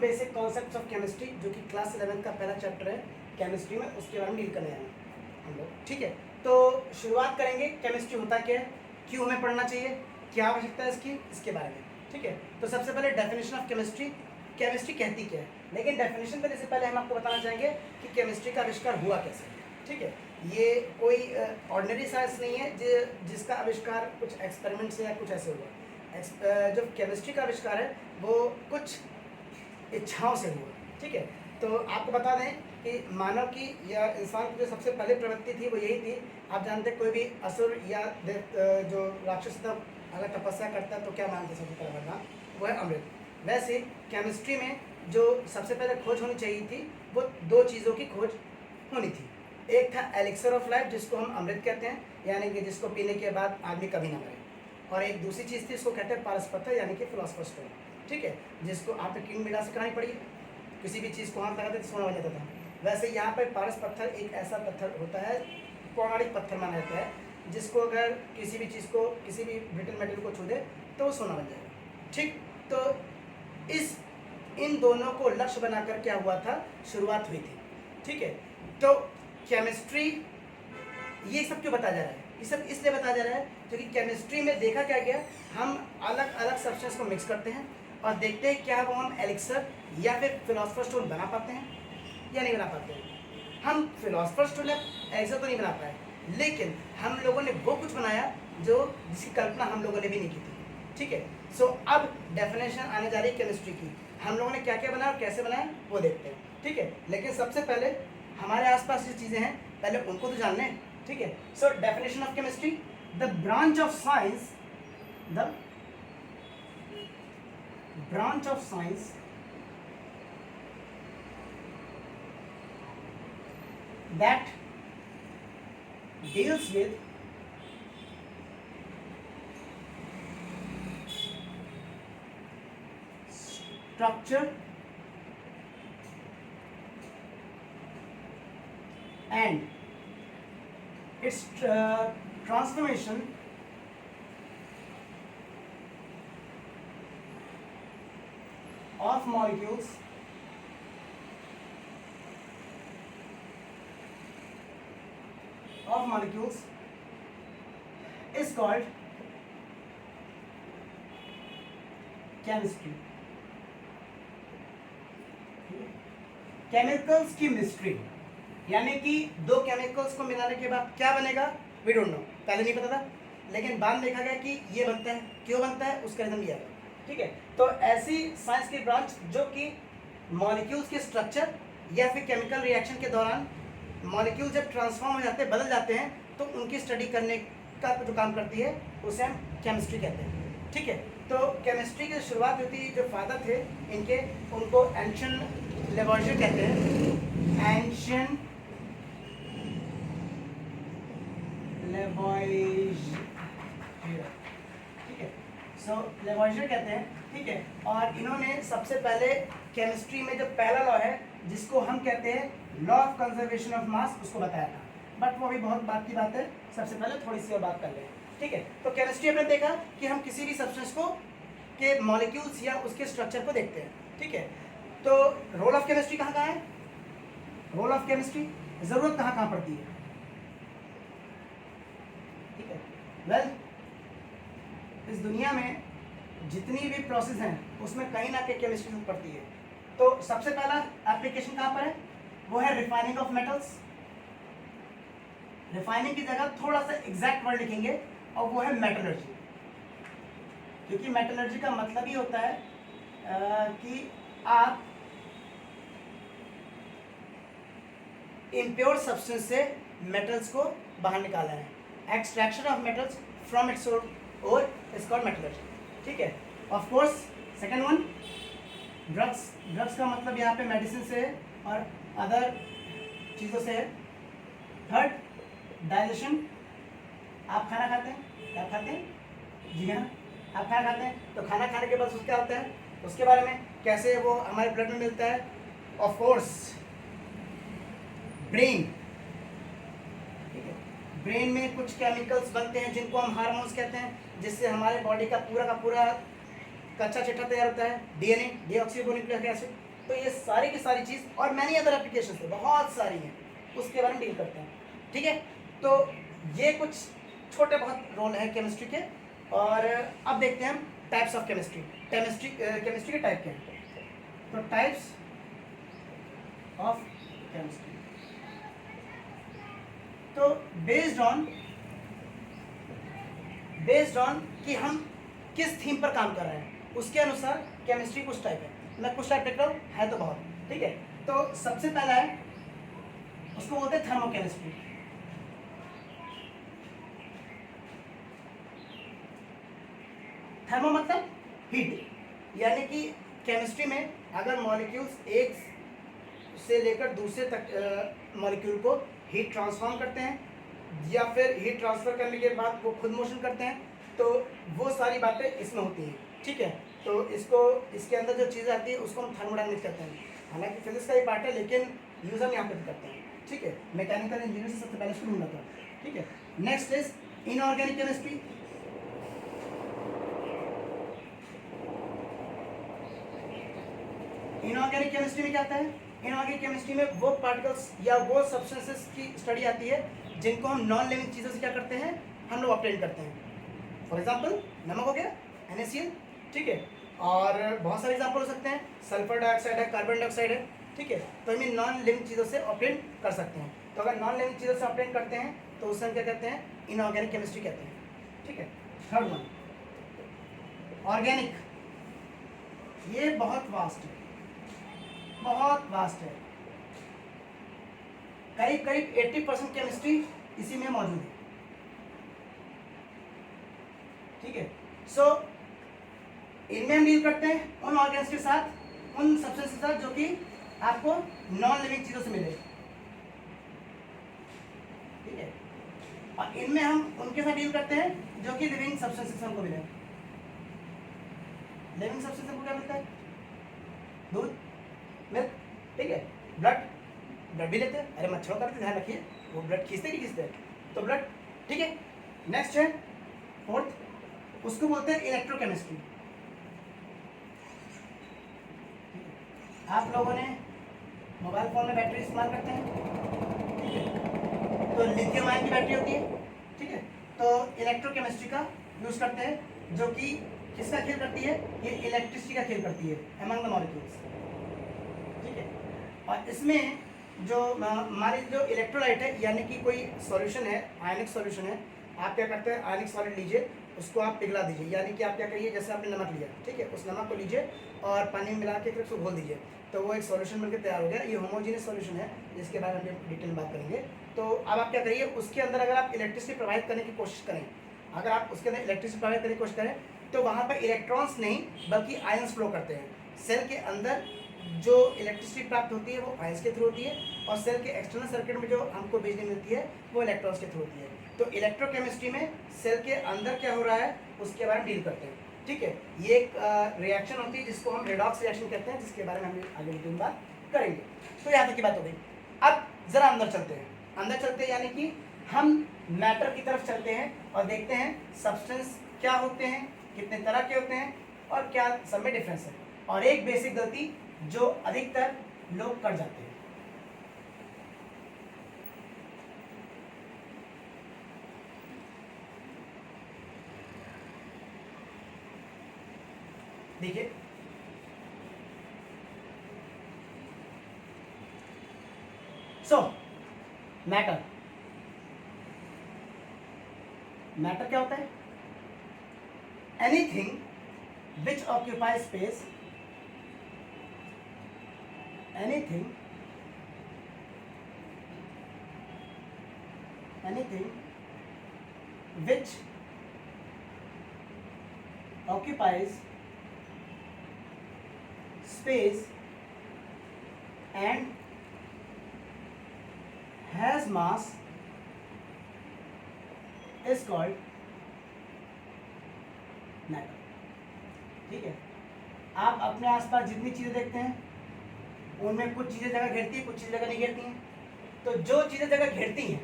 Basic concepts of chemistry, जो कि class 11 का पहला चैप्टर है केमिस्ट्री में, उसके बारे में डील करने जाना हम लोग। ठीक है, तो शुरुआत करेंगे केमिस्ट्री होता क्या है, क्यों हमें पढ़ना चाहिए, क्या आवश्यकता है इसकी, इसके बारे में। ठीक है, तो सबसे पहले डेफिनेशन ऑफ केमिस्ट्री, केमिस्ट्री कहती क्या है। लेकिन डेफिनेशन देने से पहले हम आपको बताना चाहेंगे कि केमिस्ट्री का आविष्कार हुआ कैसे। ठीक है, ये कोई ऑर्डिनरी साइंस नहीं है जिसका आविष्कार कुछ एक्सपेरिमेंट से या कुछ ऐसे हुआ। जो केमिस्ट्री का आविष्कार है वो कुछ इच्छाओं से हुआ। ठीक है, तो आपको बता दें कि मानव की या इंसान की जो सबसे पहले प्रवृत्ति थी वो यही थी। आप जानते हैं कोई भी असुर या जो राक्षस था अगर तपस्या करता है तो क्या मानते सबसे पहला भगवान, वो है अमृत। वैसे केमिस्ट्री में जो सबसे पहले खोज होनी चाहिए थी वो दो चीज़ों की खोज होनी थी। एक था एलिक्सर ऑफ लाइफ, जिसको हम अमृत कहते हैं, यानी कि जिसको पीने के बाद आदमी कभी ना मरे। और एक दूसरी चीज़ थी, इसको कहते हैं पारस पत्थर, यानी कि फिलोसफर स्टोन। ठीक है, जिसको आप किंग मिला से कहानी पड़ी, किसी भी चीज़ को हाथ लगाते तो सोना बन जाता था। वैसे यहाँ पर पारस पत्थर एक ऐसा पत्थर होता है, पौराणिक पत्थर माना जाता है, जिसको अगर किसी भी चीज़ को, किसी भी ब्रिटल मेटल को छू दे तो वो सोना बन जाएगा। ठीक, तो इन दोनों को लक्ष्य बनाकर क्या हुआ था, शुरुआत हुई थी। ठीक है, तो केमिस्ट्री ये सब क्यों बताया जा रहा है, ये सब इसलिए बताया जा रहा है क्योंकि केमिस्ट्री में देखा क्या गया, हम अलग अलग सब्सटेंस को मिक्स करते हैं और देखते हैं क्या वो हम एलिक्सर या फिर फिलोसफर स्टोन बना पाते हैं या नहीं बना पाते हैं। हम फिलोसफर स्टोन या एलिक्सर तो नहीं बना पाए, लेकिन हम लोगों ने वो कुछ बनाया जिसकी कल्पना हम लोगों ने भी नहीं की थी। ठीक है, सो अब डेफिनेशन आने जा रही है केमिस्ट्री की, हम लोगों ने क्या क्या बनाया और कैसे बनाया वो देखते हैं। ठीक है, लेकिन सबसे पहले हमारे आसपास जो चीज़ें हैं पहले उनको तो जान लें। ठीक है, so definition of chemistry, the branch of science, the branch of science that deals with structure and its transformation of molecules is called chemistry. Chemicals की मिस्ट्री, यानी कि दो केमिकल्स को मिलाने के बाद क्या बनेगा, वी डोंट नो, पहले नहीं पता था, लेकिन बाद में देखा गया कि ये बनता है, क्यों बनता है, उसका रीजन ये है। ठीक है, तो ऐसी साइंस की ब्रांच जो कि मॉलिक्यूल्स के स्ट्रक्चर या फिर केमिकल रिएक्शन के दौरान मॉलिक्यूल जब ट्रांसफॉर्म हो जाते हैं, बदल जाते हैं, तो उनकी स्टडी करने का जो काम करती है उसे हम केमिस्ट्री कहते हैं। ठीक है, तो केमिस्ट्री की शुरुआत होती, जो फादर थे इनके, उनको एंशिएंट लेवॉइजर कहते हैं, एंशिएंट लेवॉइजर। ठीक है, सो लेवॉइजर कहते हैं। ठीक है, और इन्होंने सबसे पहले केमिस्ट्री में जो पहला लॉ है जिसको हम कहते हैं law of conservation of mass, उसको बताया था, बट वो अभी बहुत बात की बात है, सबसे पहले थोड़ी सी और बात कर लें। ठीक है, तो केमिस्ट्री हमने देखा कि हम किसी भी सब्सटेंस को के मॉलिक्यूल्स या उसके स्ट्रक्चर को देखते हैं। ठीक है, तो रोल ऑफ केमिस्ट्री कहाँ कहाँ है, रोल ऑफ केमिस्ट्री, जरूरत कहाँ कहाँ पड़ती है। ठीक है, वेल इस दुनिया में जितनी भी प्रोसेस हैं उसमें कहीं ना कहीं केमिस्ट्री पड़ती है। तो सबसे पहला एप्लीकेशन कहाँ पर है, वो है रिफाइनिंग ऑफ मेटल्स। रिफाइनिंग की जगह थोड़ा सा एग्जैक्ट वर्ड लिखेंगे और वो है मेटलर्जी, क्योंकि मेटलर्जी का मतलब ही होता है कि आप इम्प्योर सब्सटेंस से मेटल्स को बाहर निकाला है, extraction of metals from its और इज कॉल्ड मेटलर्जी। ठीक है, of course second one drugs, drugs का मतलब यहाँ पे मेडिसिन से है और अदर चीज़ों से है। थर्ड डाइजेशन, आप खाना खाते हैं, क्या खाते हैं, जी हाँ आप खाना खाते हैं, तो खाना खाने के बाद उसका क्या होता है, उसके बारे में कैसे वो हमारे ब्लड में मिलता है। ऑफ कोर्स ब्रेन, ठीक है, ब्रेन में कुछ केमिकल्स बनते हैं जिनको हम हार्मोन्स कहते हैं, जिससे हमारे बॉडी का पूरा कच्चा चिट्ठा तैयार होता है, डीएनए, डीऑक्सीरिबोन्यूक्लिक एसिड। तो ये सारी की सारी चीज़ और मैनी अदर एप्लीकेशन है, बहुत सारी हैं, उसके बारे में डील करते हैं। ठीक है, तो ये कुछ छोटे बहुत रोल है केमिस्ट्री के। और अब देखते हैं हम टाइप्स ऑफ केमिस्ट्री। केमिस्ट्री के टाइप क्या हैं? तो टाइप्स ऑफ केमिस्ट्री, तो बेस्ड ऑन कि हम किस थीम पर काम कर रहे हैं उसके अनुसार केमिस्ट्री कुछ टाइप है। मैं कुछ टाइप लिख रहा हूँ, है तो बहुत। ठीक है, तो सबसे पहला है, उसको बोलते हैं थर्मोकेमिस्ट्री। थर्मो मतलब हीट, यानी कि केमिस्ट्री में अगर मॉलिक्यूल्स एक से लेकर दूसरे तक मॉलिक्यूल को हीट ट्रांसफॉर्म करते हैं या फिर हीट ट्रांसफर करने के बाद वो खुद मोशन करते हैं, तो वो सारी बातें इसमें होती हैं। ठीक है, तो इसके अंदर जो चीज़ आती है उसको हम थर्मोडायनामिक्स कहते हैं। हालांकि फिजिक्स का ही पार्ट है, लेकिन यूज हम यहाँ पे करते हैं। ठीक है, मैकेनिकल इंजीनियर से सबसे पहले शुरू होता है। ठीक है, next is inorganic chemistry. Inorganic chemistry में क्या आता है? इनऑर्गेनिक केमिस्ट्री में वो पार्टिकल्स या वो सब्सटेंसेस की स्टडी आती है जिनको हम नॉन लिविंग चीज़ों से क्या करते हैं, हम लोग ऑब्टेन करते हैं। फॉर एग्जांपल नमक हो गया, NaCl। ठीक है, और बहुत सारे एग्जांपल हो सकते हैं, सल्फर डाइऑक्साइड है, कार्बन डाइऑक्साइड है। ठीक है, तो हम नॉन लिविंग चीज़ों से ऑब्टेन कर सकते हैं। तो अगर नॉन लिविंग चीज़ों से ऑब्टेन करते हैं तो उसे हम क्या कहते हैं? इनऑर्गेनिक केमिस्ट्री कहते हैं। ठीक है, थर्ड वन ऑर्गेनिक। ये बहुत वास्ट है, बहुत वास्ट है। करीब करीब 80% केमिस्ट्री इसी में मौजूद है। ठीक है, सो इनमें हम डील करते हैं उन ऑर्गेन्स के साथ, उन सब्सटेंस के साथ जो कि आपको नॉन लिविंग चीजों से मिले। ठीक है, और इनमें हम उनके साथ डील करते हैं जो कि लिविंग सब्सटेंसेस से हमको मिले। लिविंग सब्सटेंस हमको क्या मिलता है? दूध, मिल्क। ठीक है, ब्लड भी लेते हैं। अरे मच्छरों का भी ध्यान रखिए, वो ब्लड खींचते नहीं खींचते, तो ब्लड। ठीक है, नेक्स्ट है फोर्थ, उसको बोलते हैं इलेक्ट्रोकेमिस्ट्री। आप लोगों ने मोबाइल फोन में बैटरी इस्तेमाल करते हैं, ठीक है, तो लिथियम आयन की बैटरी होती है। ठीक है, तो इलेक्ट्रोकेमिस्ट्री का यूज करते हैं जो कि किसका खेल करती है? ये इलेक्ट्रिसिटी का खेल करती है अमंग द मॉलिक्यूल्स। ठीक है, और इसमें जो हमारी जो इलेक्ट्रोलाइट है, यानी कि कोई सॉल्यूशन है, आयनिक सॉल्यूशन है, आप क्या करते हैं? आयनिक सॉलिड लीजिए, उसको आप पिघला दीजिए, यानी कि आप क्या करिए, जैसे आपने नमक लिया, ठीक है, उस नमक को लीजिए और पानी में मिला के फिर उसको घोल दीजिए, तो वो एक सॉल्यूशन मिलकर तैयार हो गया। ये होमोजीनियस सॉल्यूशन है, जिसके बारे में हम डिटेल में बात करेंगे। तो अब आप क्या करिए, उसके अंदर अगर आप इलेक्ट्रिसिटी प्रोवाइड करने की कोशिश करें, अगर आप उसके अंदर इलेक्ट्रिसिटी प्रोवाइड करने की कोशिश करें, तो वहाँ पर इलेक्ट्रॉन्स नहीं बल्कि आयंस फ्लो करते हैं। सेल के अंदर जो इलेक्ट्रिसिटी प्राप्त होती है वो आयंस के थ्रू होती है, और सेल के एक्सटर्नल सर्किट में जो हमको बिजली मिलती है वो इलेक्ट्रॉन्स के थ्रू होती है। तो इलेक्ट्रोकेमिस्ट्री में सेल के अंदर क्या हो रहा है उसके बारे में डील करते हैं। ठीक है, ये एक रिएक्शन होती है जिसको हम रेडॉक्स रिएक्शन कहते हैं, जिसके बारे में हम आगे डिटेल में बात करेंगे। तो यहाँ तक की बात हो गई। अब जरा अंदर चलते हैं, यानी कि हम मैटर की तरफ चलते हैं और देखते हैं सब्सटेंस क्या होते हैं, कितने तरह के होते हैं और क्या सब में डिफरेंस है। और एक बेसिक गलती जो अधिकतर लोग कर जाते हैं, देखिए मैटर क्या होता है? Anything which occupy space, anything which occupies space and has mass is called matter। ठीक है, आप अपने आसपास जितनी चीजें देखते हैं उनमें कुछ चीज़ें जगह घेरती हैं, कुछ चीज़ें जगह नहीं घेरती हैं। तो जो चीज़ें जगह घेरती हैं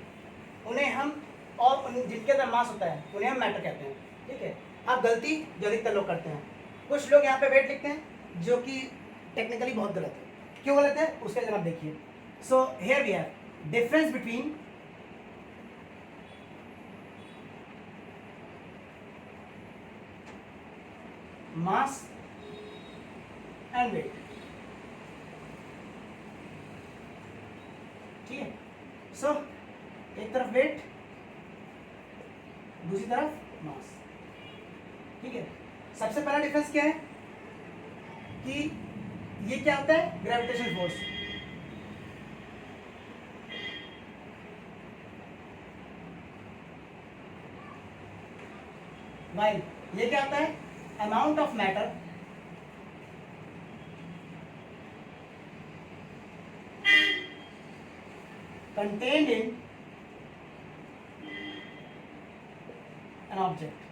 उन्हें हम, और जिनके अंदर मास होता है उन्हें हम मैटर कहते हैं। ठीक है, अब गलती जो अधिकतर लोग करते हैं, कुछ लोग यहाँ पे वेट लिखते हैं जो कि टेक्निकली बहुत गलत है। क्यों गलत है उसका जवाब देखिए। So here we have difference between mass and weight, ठीक है। सो एक तरफ वेट, दूसरी तरफ मास, ठीक है। सबसे पहला डिफरेंस क्या है कि ये क्या होता है, ग्रेविटेशन फोर्स, वाइल ये क्या होता है, amount of matter contained in an object।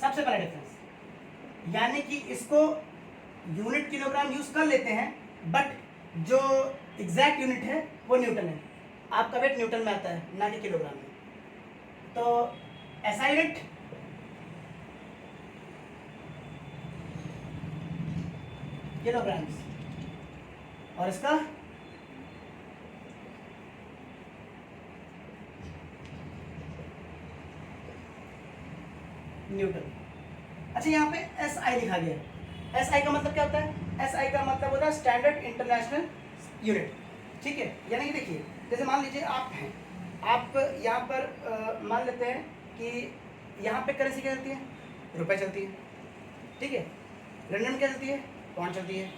सबसे पहला डिफरेंस, यानी कि इसको यूनिट किलोग्राम यूज कर लेते हैं, बट जो एग्जैक्ट यूनिट है वो न्यूटन है। आपका वेट न्यूटन में आता है ना कि किलोग्राम में। तो ऐसा यूनिट किलोग्राम्स और इसका न्यूटन। अच्छा यहाँ पे एस आई लिखा गया है। एस आई का मतलब क्या होता है, एस आई का मतलब होता है स्टैंडर्ड इंटरनेशनल यूनिट, ठीक है। यानी कि देखिए जैसे मान लीजिए आप हैं, आप यहाँ पर मान लेते हैं कि यहाँ पे करेंसी क्या चलती है, रुपए चलती है, ठीक है। लंदन में क्या चलती है, पाउंड चलती है।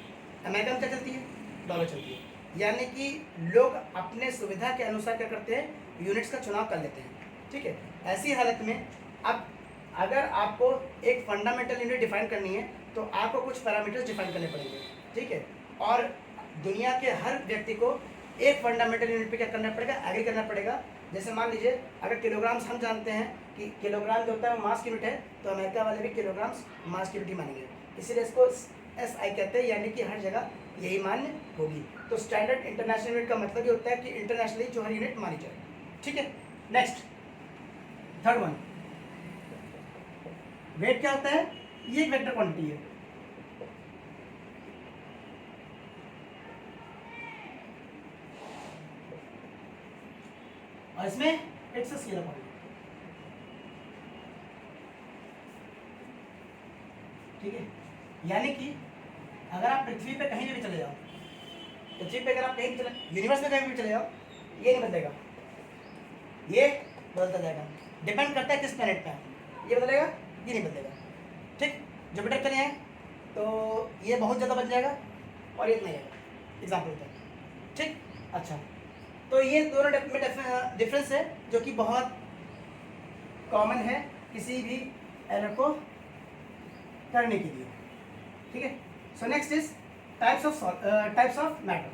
अमेरिका में क्या चलती है, डॉलर चलती है। यानी कि लोग अपने सुविधा के अनुसार क्या करते हैं, यूनिट्स का चुनाव कर लेते हैं, ठीक है। ऐसी हालत में अब अगर आपको एक फंडामेंटल यूनिट डिफाइन करनी है तो आपको कुछ पैरामीटर्स डिफाइन करने पड़ेंगे, ठीक है। और दुनिया के हर व्यक्ति को एक फंडामेंटल यूनिट पे क्या करना पड़ेगा, एग्री करना पड़ेगा। जैसे मान लीजिए अगर किलोग्राम्स हम जानते हैं कि किलोग्राम जो होता है वो मास की यूनिट है, तो अमेरिका वाले भी किलोग्राम्स मास की यूनिट ही मानेंगे, इसीलिए इसको एस आई कहते हैं, यानी कि हर जगह यही मान्य होगी। तो स्टैंडर्ड इंटरनेशनल यूनिट का मतलब ये होता है कि इंटरनेशनली जो हर यूनिट मानी जाए, ठीक है। नेक्स्ट थर्ड वन, वेट क्या होता है, ये एक वेक्टर क्वांटिटी है, और इसमें इट्स अ स्केलर क्वांटिटी, ठीक है। यानी कि अगर आप पृथ्वी पे कहीं भी चले जाओ, पृथ्वी पे अगर आप कहीं भी चले, यूनिवर्स में कहीं भी चले जाओ, ये नहीं बदलेगा, ये बदलता जाएगा। डिपेंड करता है किस प्लैनेट पे है, ये बदलेगा, ये नहीं बदलेगा, ठीक। जुपिटर चले हैं तो ये बहुत ज़्यादा बदल जाएगा और ये इतना ही आएगा, एग्जाम्पल होता है, ठीक। अच्छा, तो ये दोनों में डिफरेंस है जो कि बहुत कॉमन है किसी भी एरर को करने के लिए, ठीक है। So next is types of matter.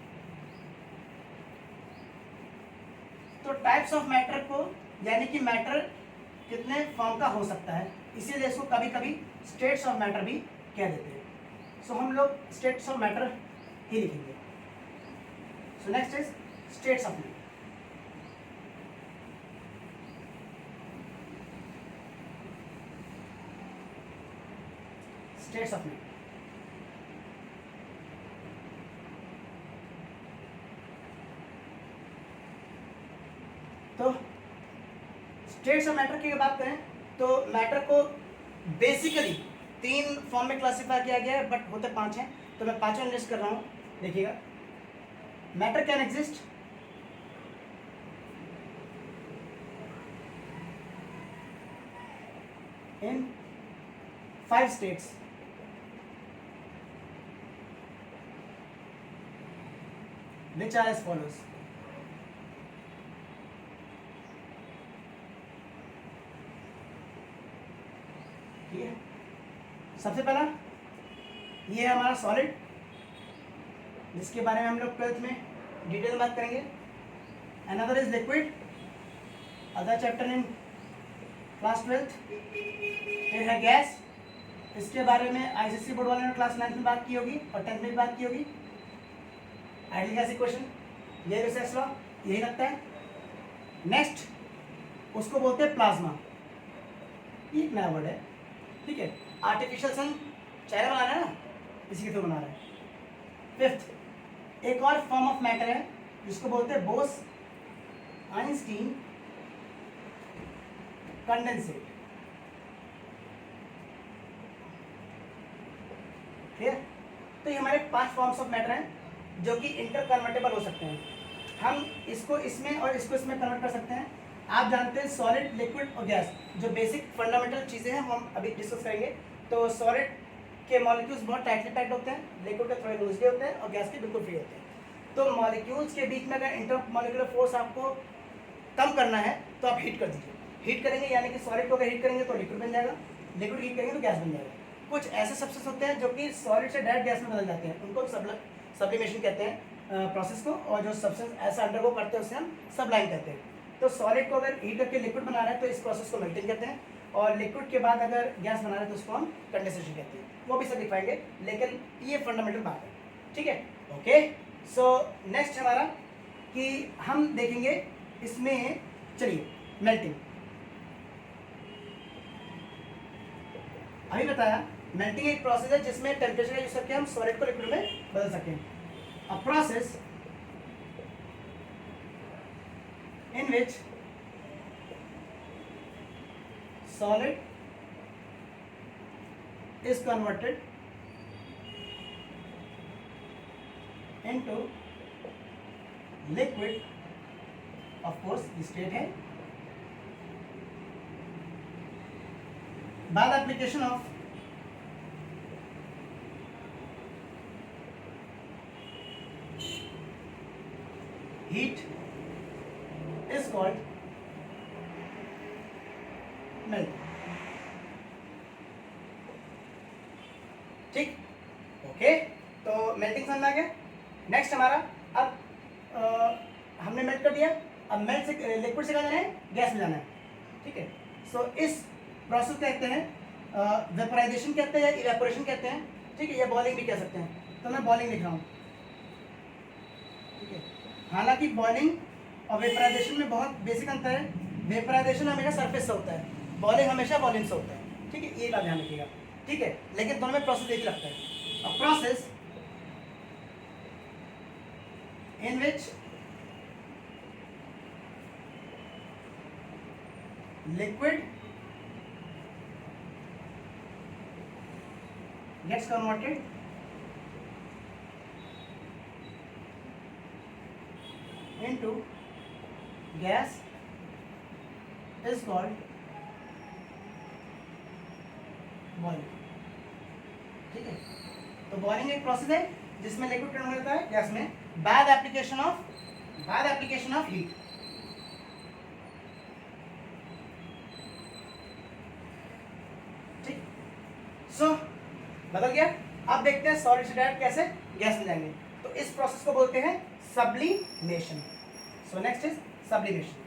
तो टाइप्स ऑफ मैटर को, यानी कि मैटर कितने फॉर्म का हो सकता है, इसीलिए इसको कभी कभी स्टेट्स ऑफ मैटर भी कह देते हैं। सो हम लोग स्टेट्स ऑफ मैटर ही लिखेंगे। So next is states of matter. States of matter, तो स्टेट्स ऑफ मैटर की बात करें तो मैटर को बेसिकली 3 फॉर्म में क्लासिफाई किया गया है, बट होते 5 हैं, तो मैं पांचों लिस्ट कर रहा हूं। देखिएगा, matter can exist in 5 states, which are as follows। ठीक है, सबसे पहला ये है हमारा सॉलिड, जिसके बारे में हम लोग 12th में डिटेल में बात करेंगे। Another is liquid, other chapter in class 12th। फिर है गैस, इसके बारे में आईसीएसई बोर्ड वाले ने क्लास 9th में बात की होगी और 10th में भी बात की होगी। आइडियल गैस इक्वेशन, ये रिसर्च लॉ, यही लगता है। नेक्स्ट उसको बोलते हैं प्लाज्मा, ये एक नया वर्ड है, ठीक है। आर्टिफिशियल सन चेहरा बनाना है ना, इसी के थ्रू बना रहा है। 5th एक और फॉर्म ऑफ मैटर है जिसको बोलते हैं बोस आइंस्टीन कंडेंसेट। ठीक है, तो ये हमारे 5 फॉर्म्स ऑफ मैटर हैं जो कि इंटर कन्वर्टेबल हो सकते हैं। हम इसको इसमें और इसको इसमें कन्वर्ट कर सकते हैं। आप जानते हैं सॉलिड, लिक्विड और गैस, जो बेसिक फंडामेंटल चीज़ें हैं वो हम अभी डिस्कस करेंगे। तो सॉलिड के मॉलिक्यूल्स बहुत टाइटली पैक्ड होते हैं, लिक्विड के थोड़े लूजली होते हैं और गैस के बिल्कुल फ्री होते हैं। तो मॉलिक्यूल्स के बीच में अगर इंटर मॉलिक्यूलर फोर्स आपको कम करना है तो आप हीट कर दीजिए। हीट करेंगे यानी कि सॉलिड को अगर हीट करेंगे तो लिक्विड बन जाएगा, लिक्विड हीट करेंगे तो गैस बन जाएगा। कुछ ऐसे सब्सटेंस होते हैं जो कि सॉलिड से डायरेक्ट गैस में बदल जाते हैं, उनको सब्लिमेशन कहते हैं प्रोसेस को, और जो सब्सटेंस ऐसा अंडरगो करते हैं उसे हम सबलाइन कहते हैं। तो सॉलिड को अगर हीट करके लिक्विड बना रहे हैं तो इस प्रोसेस को मेल्टिंग कहते हैं, और लिक्विड के बाद अगर गैस बना रहे हैं तो उसको हम कंडेंसेशन कहते हैं। वो भी सब दिखाएंगे, लेकिन ये फंडामेंटल बात है। ठीक है, ओके। सो नेक्स्ट हमारा कि हम देखेंगे इसमें, चलिए मेल्टिंग। अभी बताया मेल्टिंग एक प्रोसेस है जिसमें टेम्परेचर का यूज करके हम सॉलिड को लिक्विड में बदल सकें। अ process in which solid is converted into liquid, of course state है, by the application of heat is called melt। ठीक, ओके। तो मेल्टिंग समझ में आ गया। नेक्स्ट हमारा, अब हमने मेल्ट कर दिया, अब मेल्ट से लिक्विड से क्या जाना है, गैस में जाना है। ठीक है, सो इस प्रोसेस कहते हैं वेपराइजेशन कहते हैं या इवेपोरेशन कहते हैं। ठीक है, या बॉइलिंग भी कह सकते हैं। तो मैं बॉइलिंग लिख रहा हूँ। ठीक है, हालांकि बॉइलिंग और वेपराइजेशन में बहुत बेसिक अंतर है। वेपराइजेशन हमेशा सरफेस से होता है, बॉइलिंग हमेशा वॉल्यूम से होता है। ठीक है, ये बात ध्यान रखिएगा। ठीक है, लेकिन दोनों में प्रोसेस एक ही लगता है। A process in which liquid gets converted into gas is called boiling। ठीक है, तो बॉइलिंग एक प्रोसेस है जिसमें लिक्विड कन्वर्ट होता है गैस में by the application of heat. ठीक, सो बदल गया। अब देखते हैं सॉलिड से डायरेक्ट कैसे गैस में जाएंगे। तो इस प्रोसेस को बोलते हैं sublimation. So next is sublimation.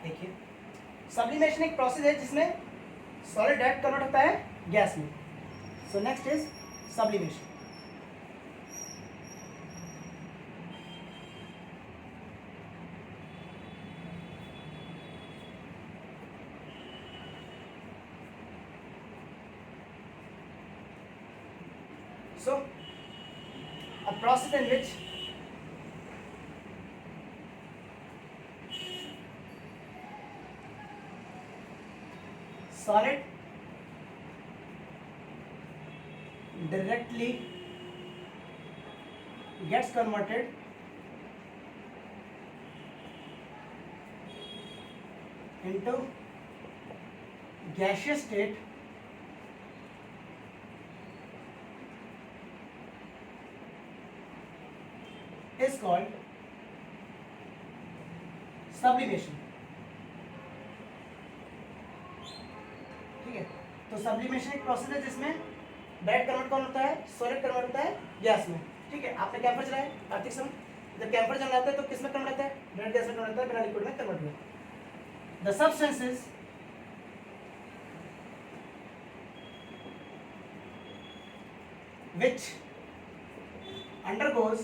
देखिए, सब्लिमेशन एक प्रोसेस है जिसमें सॉलिड डायरेक्ट कन्वर्ट होता है गैस में। So next is sublimation. So, a process in which solid directly gets converted into gaseous state is called sublimation। ठीक है, तो सब्लिमेशन एक प्रोसेस है जिसमें डायरेक्ट कन्वर्ट कौन होता है, सॉलिड कन्वर्ट होता है गैस में। ठीक है, आपने कैंपर चलाया कार्तिक समय, जब कैंपर चल जाता है तो किस में कन्वर्ट होता है, डायरेक्ट गैस में कन्वर्ट होता है, बिना लिक्विड में कन्वर्ट हुआ। The substances which undergoes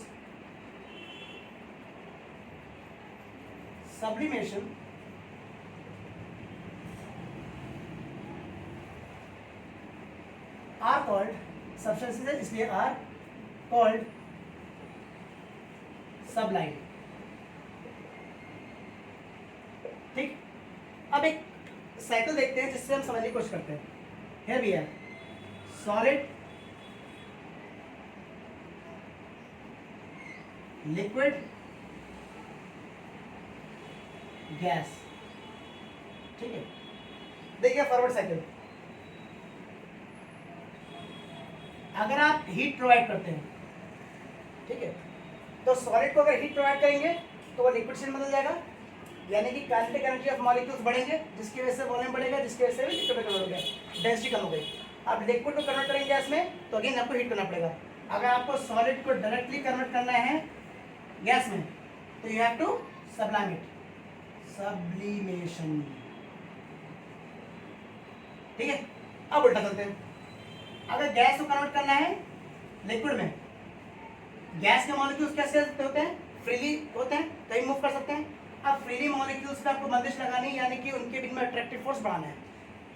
sublimation are called substances, इसलिए are called sublime। ठीक, अब एक साइकिल देखते हैं जिससे हम समझने की कोशिश करते हैं। है भी है सॉलिड, लिक्विड, गैस। ठीक है, देखिए फॉरवर्ड साइकिल, अगर आप हीट प्रोवाइड करते हैं, ठीक है, तो सॉलिड को अगर हीट प्रोवाइड करेंगे तो वो लिक्विड स्टेट में बदल जाएगा, यानी कि काइनेटिक एनर्जी ऑफ मॉलिक्यूल्स बढ़ेंगे, जिसकी वजह से वॉल्यूम बढ़ेगा, जिसकी वजह से लिक्विड में कन्वर्ट हो गया, डेंसिटी कम हो गई। अब लिक्विड को कन्वर्ट करेंगे गैस में तो अगेन आपको हीट करना पड़ेगा। अगर आपको सॉलिड को डायरेक्टली कन्वर्ट करना है गैस में तो you have to sublime it, sublimation. ठीक है, अब उल्टा चलते हैं। अगर गैस को कन्वर्ट करना है लिक्विड में, गैस के मॉलिक्यूल्स कैसे होते हैं? फ्रीली होते हैं, कहीं मूव कर सकते हैं। अब फ्रीली मॉलिक्यूल्स पे आपको बंदिश लगानी, यानी कि उनके बीच में अट्रैक्टिव फोर्स बढ़ाना है,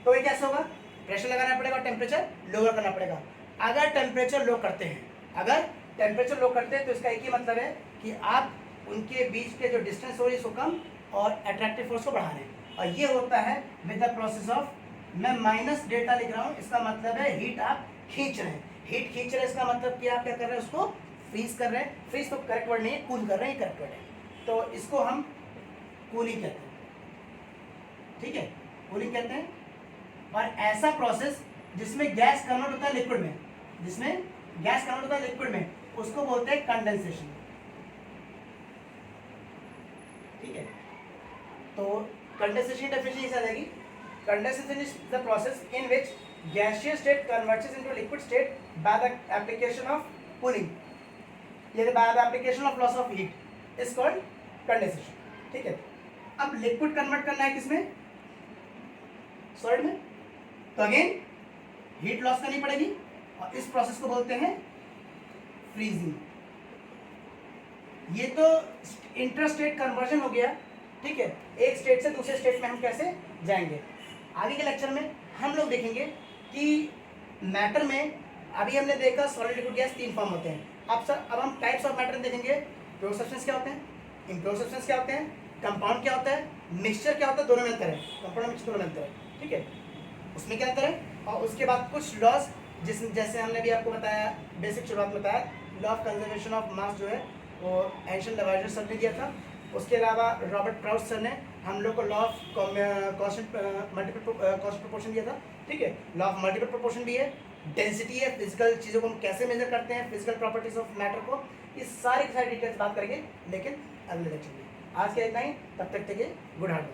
तो ये कैसे होगा? प्रेशर लगाना पड़ेगा और टेम्परेचर लोअर करना पड़ेगा। अगर टेम्परेचर लो करते हैं, अगर टेम्परेचर लो करते हैं तो इसका एक ही मतलब है कि आप उनके बीच के जो डिस्टेंस हो इसको कम और अट्रैक्टिव फोर्स को बढ़ा रहे हैं, और ये होता है विद द प्रोसेस ऑफ, मैं माइनस डेल्टा लिख रहा हूँ, इसका मतलब है हीट आप खींच रहे हैं। हीट खींच रहे हैं इसका मतलब कि आप क्या कर रहे हैं? उसको फ्रीज कर रहे हैं। फ्रीज तो करेक्ट वर्ड नहीं है, कूल कर रहे हैं, करेक्ट वर्ड है, तो इसको हम कूलिंग कहते हैं। ठीक है, कूलिंग कहते हैं। और ऐसा प्रोसेस जिसमें गैस कन्वर्ट होता है लिक्विड में, जिसमें गैस कन्वर्ट होता है लिक्विड में, उसको बोलते हैं कंडेंसेशन। ठीक है, तो कंडेंसेशन की डेफिनेशन इस आ जाएगी, condensation is the process in which gaseous state converts into liquid state by the application of cooling, ये by the application of loss of heat is called condensation। ठीक है, अब लिक्विड कन्वर्ट करना है किसमें? सॉलिड में, तो अगेन हीट लॉस करनी पड़ेगी और इस प्रोसेस को बोलते हैं फ्रीजिंग। ये तो इंटरस्टेट कन्वर्जन हो गया। ठीक है, एक स्टेट से दूसरे स्टेट में हम कैसे जाएंगे। आगे के लेक्चर में हम लोग देखेंगे कि मैटर में, अभी हमने देखा सॉलिड, लिक्विड, गैस, 3 फॉर्म होते हैं। अब हम टाइप्स ऑफ मैटर देखेंगे। प्योर सब्सटेंस क्या होते हैं, इम्प्योर सब्सटेंस क्या होते हैं, कंपाउंड क्या होता है, मिक्सचर क्या होता है, दोनों में अंतर है, कंपाउंड मिक्सचर दोनों में अंतर है। ठीक है, उसमें क्या अंतर है, और उसके बाद कुछ लॉज, जैसे हमने भी आपको बताया, बेसिक शुरुआत में बताया, law of conservation of mass जो है वो एंशिएंट लवाइजर सर ने दिया था। उसके अलावा रॉबर्ट प्राउस सर ने हम लोग को law of constant multiple constant proportion दिया था। ठीक है, लॉ ऑफ मल्टीपल प्रोपोर्शन भी है, डेंसिटी है, फिजिकल चीज़ों को हम कैसे मेजर करते हैं, फिजिकल प्रॉपर्टीज ऑफ मैटर को, ये सारी की सारी डिटेल्स बात करेंगे लेकिन अगले लेक्चर में। आज के इतना ही, तब तक के लिए गुड हार्ड।